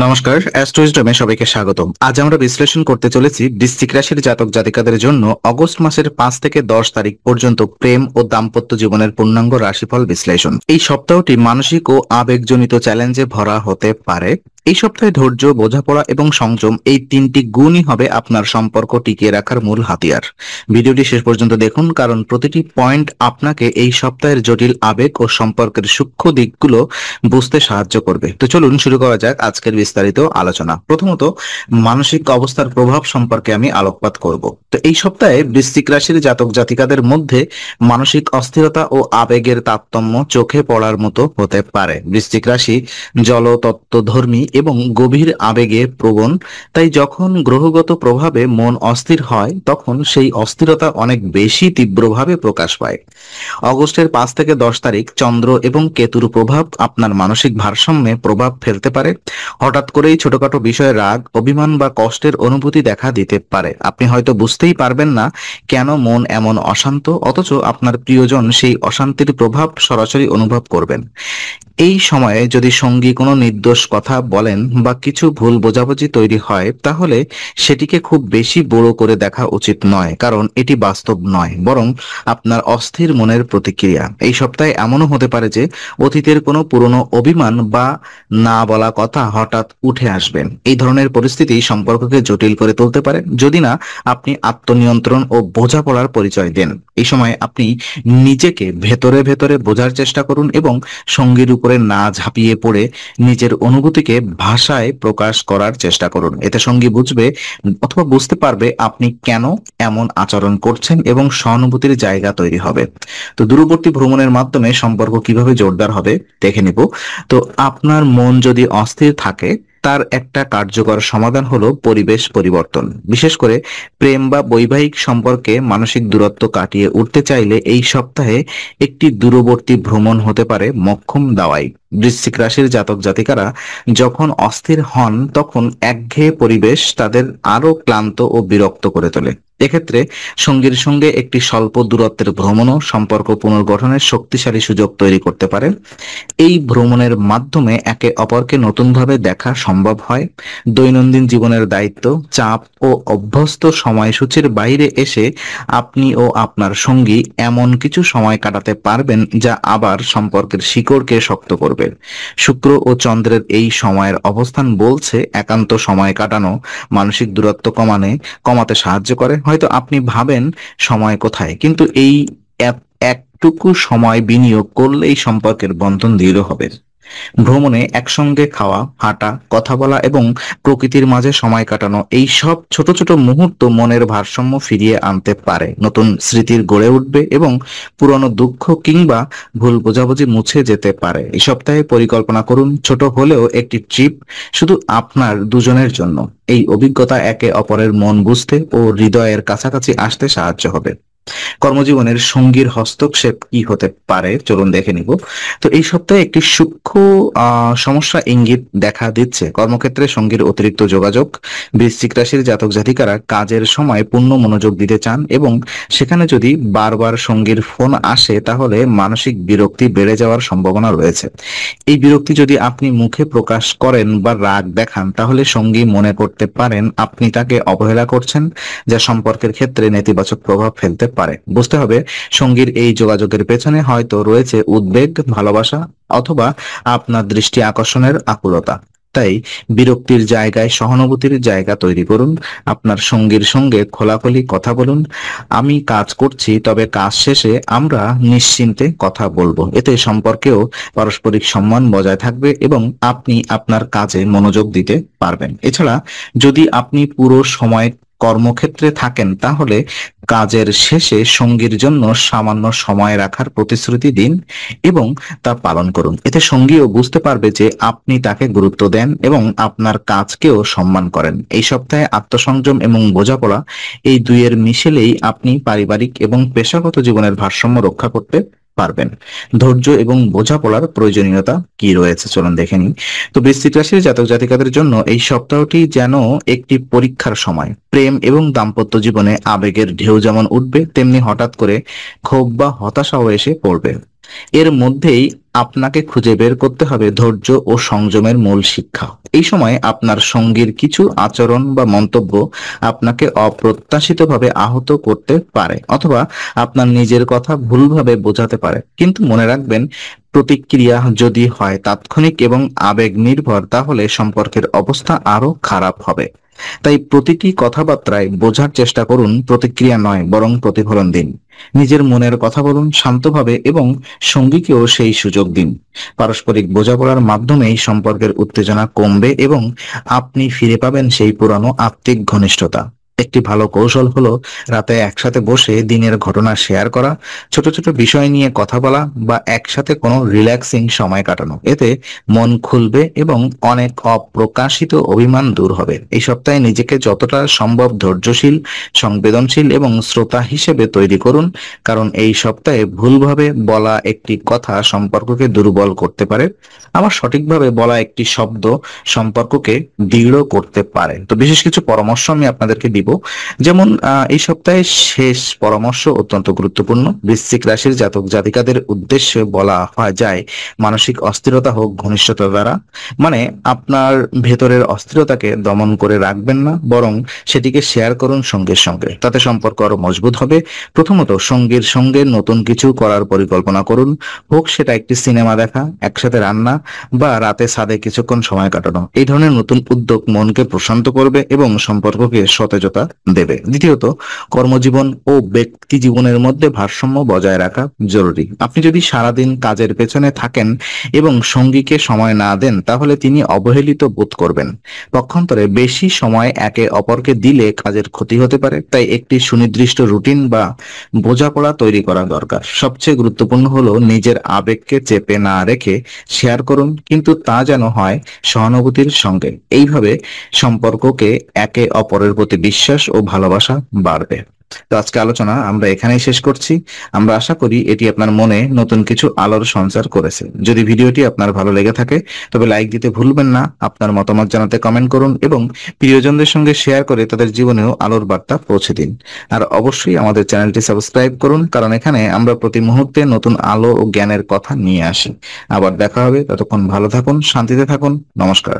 নমস্কার, অ্যাস্ট্রোইজডমে সবাইকে স্বাগতম। আজ আমরা বিশ্লেষণ করতে চলেছি বৃশ্চিক রাশির জাতক জাতিকাদের জন্য অগস্ট মাসের 5 থেকে 10 তারিখ পর্যন্ত প্রেম ও দাম্পত্য জীবনের পূর্ণাঙ্গ রাশিফল বিশ্লেষণ। এই সপ্তাহটি মানসিক ও আবেগজনিত চ্যালেঞ্জে ভরা হতে পারে। এই সপ্তাহে ধৈর্য, বোঝাপড়া এবং সংযম এই তিনটি গুণই হবে আপনার সম্পর্ক টিকিয়ে রাখার মূল হাতিয়ার। ভিডিওটি শেষ পর্যন্ত দেখুন, কারণ প্রতিটি পয়েন্ট আপনাকে এই সপ্তাহের জটিল আবেগ ও সম্পর্কের সূক্ষ্ম দিকগুলো বুঝতে সাহায্য করবে। তো চলুন শুরু করা যাক আজকের বিস্তারিত আলোচনা। প্রথমত, মানসিক অবস্থার প্রভাব সম্পর্কে আমি আলোকপাত করব। তো এই সপ্তাহে বৃশ্চিক রাশির জাতক জাতিকাদের মধ্যে মানসিক অস্থিরতা ও আবেগের তারতম্য চোখে পড়ার মতো হতে পারে। বৃশ্চিক রাশি জলতত্ত্বধর্মী এবং গভীর আবেগে প্রবণ, তাই যখন গ্রহগত প্রভাবে মন অস্থির হয় তখন সেই অস্থিরতা অনেক বেশি তীব্রভাবে প্রকাশ পায়। অগস্টের 5 থেকে 10 তারিখ চন্দ্র এবং কেতুর প্রভাব আপনার মানসিক ভারসাম্যে প্রভাব ফেলতে পারে। হঠাৎ করেই ছোটখাটো বিষয়ে রাগ, অভিমান বা কষ্টের অনুভূতি দেখা দিতে পারে। আপনি হয়তো বুঝতেই পারবেন না কেন মন এমন অশান্ত, অথচ আপনার প্রিয়জন সেই অশান্তির প্রভাব সরাসরি অনুভব করবেন। এই সময়ে যদি সঙ্গী কোনো নির্দোষ কথা বলেন বা কিছু ভুল বোঝাবুঝি তৈরি হয়, তাহলে সেটিকে খুব বেশি বড় করে দেখা উচিত নয়, কারণ এটি বাস্তব নয়, বরং আপনার অস্থির মনের প্রতিক্রিয়া। এই সপ্তাহে এমনও হতে পারে যে অতীতের কোনো পুরনো অভিমান বা না বলা কথা হঠাৎ উঠে আসবেন। এই ধরনের পরিস্থিতি সম্পর্ককে জটিল করে তুলতে পারে যদি না আপনি আত্মনিয়ন্ত্রণ ও বোঝাপড়ার পরিচয় দেন। এই সময় আপনি নিজেকে ভেতরে ভেতরে বোঝার চেষ্টা করুন এবং সঙ্গীর উপরে না ঝাঁপিয়ে পড়ে নিজের অনুভূতিকে ভাষায় প্রকাশ করার চেষ্টা করুন। এতে সঙ্গী বুঝবে অথবা বুঝতে পারবে আপনি কেন এমন আচরণ করছেন এবং সহানুভূতির জায়গা তৈরি হবে। তো দূরবর্তী ভ্রমণের মাধ্যমে সম্পর্ক কিভাবে জোরদার হবে দেখে নিব। তো আপনার মন যদি অস্থির থাকে, তার একটা কার্যকর সমাধান হলো পরিবেশ পরিবর্তন। বিশেষ করে প্রেম বা বৈবাহিক সম্পর্কে মানসিক দূরত্ব কাটিয়ে উঠতে চাইলে এই সপ্তাহে একটি দূরবর্তী ভ্রমণ হতে পারে মোক্ষম দাওয়াই। বৃশ্চিক রাশির জাতক জাতিকারা যখন অস্থির হন তখন একঘেয়ে পরিবেশ তাদের আরো ক্লান্ত ও বিরক্ত করে তোলে। এক্ষেত্রে সঙ্গীর সঙ্গে একটি স্বল্প দূরত্বের ভ্রমণও সম্পর্ক পুনর্গঠনের শক্তিশালী সুযোগ তৈরি করতে পারে। এই ভ্রমণের মাধ্যমে একে অপরকে নতুনভাবে দেখা সম্ভব হয়। দৈনন্দিন জীবনের দায়িত্ব, চাপ ও অভ্যস্ত সময়সূচির বাইরে এসে আপনি ও আপনার সঙ্গী এমন কিছু সময় কাটাতে পারবেন যা আবার সম্পর্কের শিকড়কে শক্ত করবে। শুক্র ও চন্দ্রের এই সময়ের অবস্থান বলছে একান্ত সময় কাটানো মানসিক দূরত্ব কমাতে সাহায্য করে। হয়তো আপনি ভাবেন সময় কোথায়, কিন্তু এই একটুকু সময় বিনিয়োগ করলে এই সম্পর্কের বন্ধন দৃঢ় হবে। ভ্রমণে একসঙ্গে খাওয়া, হাঁটা, কথা বলা এবং প্রকৃতির মাঝে সময় কাটানো, এই সব ছোট ছোট মুহূর্ত মনের ভারসাম্য ফিরিয়ে আনতে পারে। নতুন স্মৃতির গড়ে উঠবে এবং পুরনো দুঃখ কিংবা ভুল বোঝাবুঝি মুছে যেতে পারে। এই সপ্তাহে পরিকল্পনা করুন ছোট হলেও একটি ট্রিপ, শুধু আপনার দুজনের জন্য। এই অভিজ্ঞতা একে অপরের মন বুঝতে ও হৃদয়ের কাছাকাছি আসতে সাহায্য হবে। কর্মজীবনের সঙ্গীর হস্তক্ষেপ কি হতে পারে চলুন দেখে নিব। তো এই সপ্তাহে একটি সূক্ষ্ম সমস্যা ইঙ্গিত দেখা দিচ্ছে। কর্মক্ষেত্রে সঙ্গীর অতিরিক্ত যোগাযোগ। বৃশ্চিক রাশির জাতক জাতিকারা কাজের সময় পূর্ণ মনোযোগ দিতে চান এবং সেখানে যদি বারবার সঙ্গীর ফোন আসে তাহলে মানসিক বিরক্তি বেড়ে যাওয়ার সম্ভাবনা রয়েছে। এই বিরক্তি যদি আপনি মুখে প্রকাশ করেন বা রাগ দেখান, তাহলে সঙ্গী মনে করতে পারেন আপনি তাকে অবহেলা করছেন, যা সম্পর্কের ক্ষেত্রে নেতিবাচক প্রভাব ফেলতে পারে। বুঝতে হবে সঙ্গীর এই যোগাযোগের পেছনে হয়তো রয়েছে উদ্বেগ, ভালোবাসা অথবা আপনার দৃষ্টি আকর্ষণের আকুলতা। তাই বিরক্তির জায়গায় সহানুভূতির জায়গা তৈরি করুন। আপনার সঙ্গীর সঙ্গে খোলাখুলি কথা বলুন, আমি কাজ করছি, তবে কাজ শেষে আমরা নিশ্চিন্তে কথা বলবো। এতে সম্পর্কেও পারস্পরিক সম্মান বজায় থাকবে এবং আপনি আপনার কাজে মনোযোগ দিতে পারবেন। এছাড়া যদি আপনি পুরো সময় কর্মক্ষেত্রে থাকেন, তাহলে কাজের শেষে সঙ্গীর জন্য সামান্য সময় রাখার প্রতিশ্রুতি দিন এবং তা পালন করুন। এতে সঙ্গীও বুঝতে পারবে যে আপনি তাকে গুরুত্ব দেন এবং আপনার কাজকেও সম্মান করেন। এই সপ্তাহে আত্মসংযম এবং বোঝাপড়া, এই দুইয়ের মিশেলেই আপনি পারিবারিক এবং পেশাগত জীবনের ভারসাম্য রক্ষা করতে পারবেন। ধৈর্য এবং বোঝাপড়ার প্রয়োজনীয়তা কি রয়েছে চলুন দেখে নিই। তো বৃশ্চিক রাশির জাতক জাতিকাদের জন্য এই সপ্তাহটি যেন একটি পরীক্ষার সময়। প্রেম এবং দাম্পত্য জীবনে আবেগের ঢেউ যেমন উঠবে, তেমনি হঠাৎ করে ক্ষোভ বা হতাশাও এসে পড়বে। এর মধ্যেই আপনাকে খুঁজে বের করতে হবে ধৈর্য ও সংযমের মূল শিক্ষা। এই সময় আপনার সঙ্গীর কিছু আচরণ বা মন্তব্য আপনাকে অপ্রত্যাশিতভাবে আহত করতে পারে, অথবা আপনার নিজের কথা ভুলভাবে বোঝাতে পারে। কিন্তু মনে রাখবেন, প্রতিক্রিয়া যদি হয় তাৎক্ষণিক এবং আবেগ নির্ভর, তাহলে সম্পর্কের অবস্থা আরো খারাপ হবে। তাই প্রতিটি কথাবার্তায় বোঝার চেষ্টা করুন, প্রতিক্রিয়া নয় বরং প্রতিফলন দিন। নিজের মনের কথা বলুন শান্তভাবে এবং সঙ্গীকেও সেই সুযোগ দিন। পারস্পরিক বোঝাপড়ার মাধ্যমেই সম্পর্কের উত্তেজনা কমবে এবং আপনি ফিরে পাবেন সেই পুরানো আত্মিক ঘনিষ্ঠতা। একটি ভালো কৌশল হলো রাতে একসাথে বসে দিনের ঘটনা শেয়ার করা, ছোট ছোট বিষয় নিয়ে কথা বলা বা একসাথে কোনো রিল্যাক্সিং সময় কাটানো। এতে মন খুলবে এবং অনেক অপ্রকাশিত অভিমান দূর হবে। এই সপ্তাহে নিজেকে যতটা সম্ভব ধৈর্যশীল, সংবেদনশীল এবং শ্রোতা হিসেবে তৈরি করুন, কারণ এই সপ্তাহে ভুলভাবে বলা একটি কথা সম্পর্ককে দুর্বল করতে পারে। আবার সঠিকভাবে বলা একটি শব্দ সম্পর্ককে দৃঢ় করতে পারে। তো বিশেষ কিছু পরামর্শ আমি আপনাদেরকে দিব। যেমন এই সপ্তাহে শেষ পরামর্শ অত্যন্ত গুরুত্বপূর্ণ। বৃশ্চিক রাশির জাতক জাতিকাদের উদ্দেশ্যে বলা হয় যায়, মানসিক অস্থিরতা হোক ঘনিষ্ঠতা দ্বারা, মানে আপনার ভেতরের অস্থিরতাকে দমন করে রাখবেন না, বরং সেটিকে শেয়ার করুন সঙ্গীর সঙ্গে। তাতে সম্পর্ক আরো মজবুত হবে। প্রথমত, সঙ্গীর সঙ্গে নতুন কিছু করার পরিকল্পনা করুন। হোক সেটা একটি সিনেমা দেখা, একসাথে রান্না বা রাতে ছাদে কিছুক্ষণ সময় কাটানো। এই ধরনের নতুন উদ্যোগ মনকে প্রশান্ত করবে এবং সম্পর্ককে সতেজতা দেবে। দ্বিতীয়ত, কর্মজীবন ও ব্যক্তি জীবনের মধ্যে ভারসাম্য বজায় রাখা জরুরি। আপনি যদি সারাদিন কাজের পেছনে থাকেন এবং সঙ্গীকে সময় না দেন, তাহলে তিনি অবহেলিত বোধ করবেন। পক্ষান্তরে বেশি সময় একে অপরকে দিলে কাজের ক্ষতি হতে পারে। তাই একটি সুনির্দিষ্ট রুটিন বা বোঝাপড়া তৈরি করা দরকার। সবচেয়ে গুরুত্বপূর্ণ হলো নিজের আবেগকে চেপে না রেখে শেয়ার করুন, কিন্তু তা যেন হয় সহানুভূতির সঙ্গে। এইভাবে সম্পর্ককে একে অপরের প্রতি বিশ্বাস ও ভালোবাসা বাড়বে। তো আজকে আলোচনা আমরা এখানেই শেষ করছি। আমরা আশা করি এটি আপনার মনে নতুন কিছু আলোর সঞ্চার করেছে। যদি ভিডিওটি আপনার ভালো লেগে থাকে তবে লাইক দিতে ভুলবেন না। আপনার মতামত জানাতে কমেন্ট করুন এবং প্রিয়জনদের সঙ্গে শেয়ার করে তাদের জীবনেও আলোর বার্তা পৌঁছে দিন। আর অবশ্যই আমাদের চ্যানেলটি সাবস্ক্রাইব করুন, কারণ এখানে আমরা প্রতি মুহূর্তে নতুন আলো ও জ্ঞানের কথা নিয়ে আসি। আবার দেখা হবে, ততক্ষণ ভালো থাকুন, শান্তিতে থাকুন। নমস্কার।